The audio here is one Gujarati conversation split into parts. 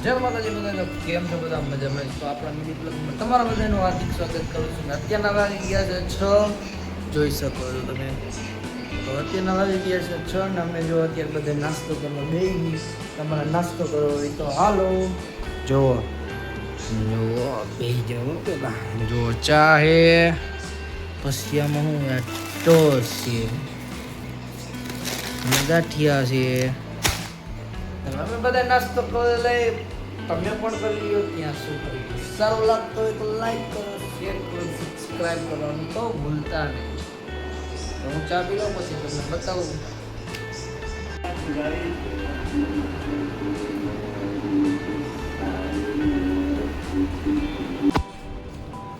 જય માતાજી બધા કેમ છો બધા મજામાં તો આપણા મિની બ્લોગમાં તમારા બધાનું હાર્દિક સ્વાગત કરું છું અત્યારના વાગી ગયા છે 6 જોઈ શકો છો તમે તો અત્યારના વાગી ગયા છે 6 ને અમે જો અત્યારે બધા નાસ્તો કરવા બેસી તમારે નાસ્તો કરવો હોય તો હાલો જુઓ બેસી જાઓ પેલા જો ચા હે પછી આમાં હું ટોસ છે ગાંઠિયા છે અમે બધા નાસ્તો કરી લઈ તમે પણ કરી લ્યો ત્યાં શું કરી સારું લાગતો હોય તો લાઈક કરો શેર કરો સબસ્ક્રાઈબ કરવાનું તો ભૂલતા નહીં તો હું ચા પી લઉં પછી તમને બતાવું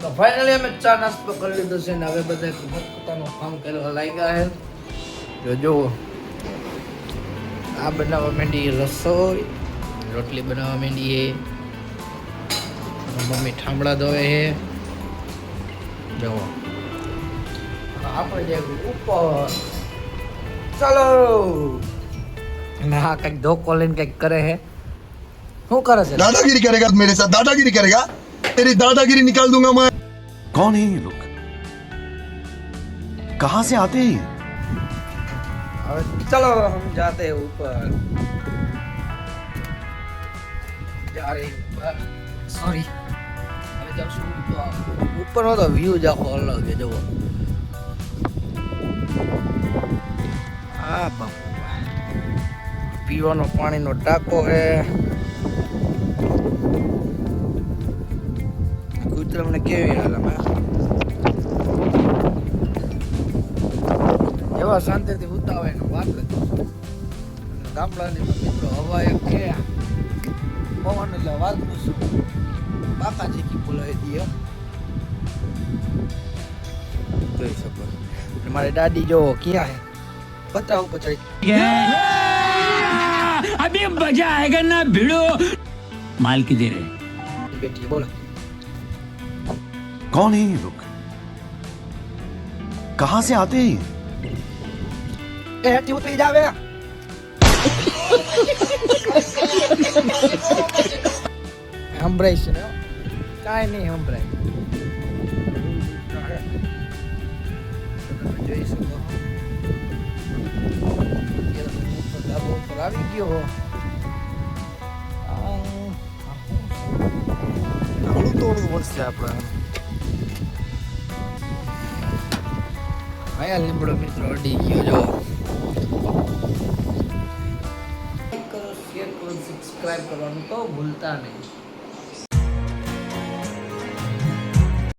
તો ફાઇનલી અમે ચા નાસ્તો કરી લીધો છે ને હવે બધા પોતાનું કામ કરવા લાગ્યા છે જો આ બનાવવા માંડી રસોઈ રોટલી બનાવવા માંડી હે મમ્મી ઠામડા ધોવે હે જો આપણે જે ઉપર ચાલો ના કંઈક ધોકો લઈને કંઈક કરે હે શું કરે છે दादागिरी करेगा मेरे साथ दादागिरी करेगा तेरी दादागिरी निकाल दूंगा मैं कौन है ये लोग कहां से आते हैं अब चलो हम जाते हैं ऊपर जा रहे हैं ऊपर सॉरी હવે જાશું ઉપરનો તો વ્યૂ જ આખો અલગ છે જુઓ આ બાપુ પીવાનો પાણીનો ટાંકો છે કૂતરાને કેવી હાલત એવા શાંતિથી ઉતાવે એનો વાત જ ગામડાની મિત્રો હવા એક છે પવન એટલે વાત પૂછું બાકાજી કી બોલાવી દઈએ જોઈ શકો મારી દાદી જો ક્યાં હે બતાવો પછી अभी मजा आएगा ना भिड़ो माल की दे रहे બેટી બોલો कौन है ये लोग कहां से आते हैं એ હેઠી ઉતરી જાવે સંભળાય છે ને કાંઈ નહીં સંભળાય તમે જોઈ શકો ધાબા ઉપર આવી ગયો થોડું થોડું વર્ષે આપણે આયા લીમડો મિત્રો અડી ગયો જો લાઈક કરો શેર કરો સબસ્ક્રાઇબ કરવાનું તો ભૂલતા નહીં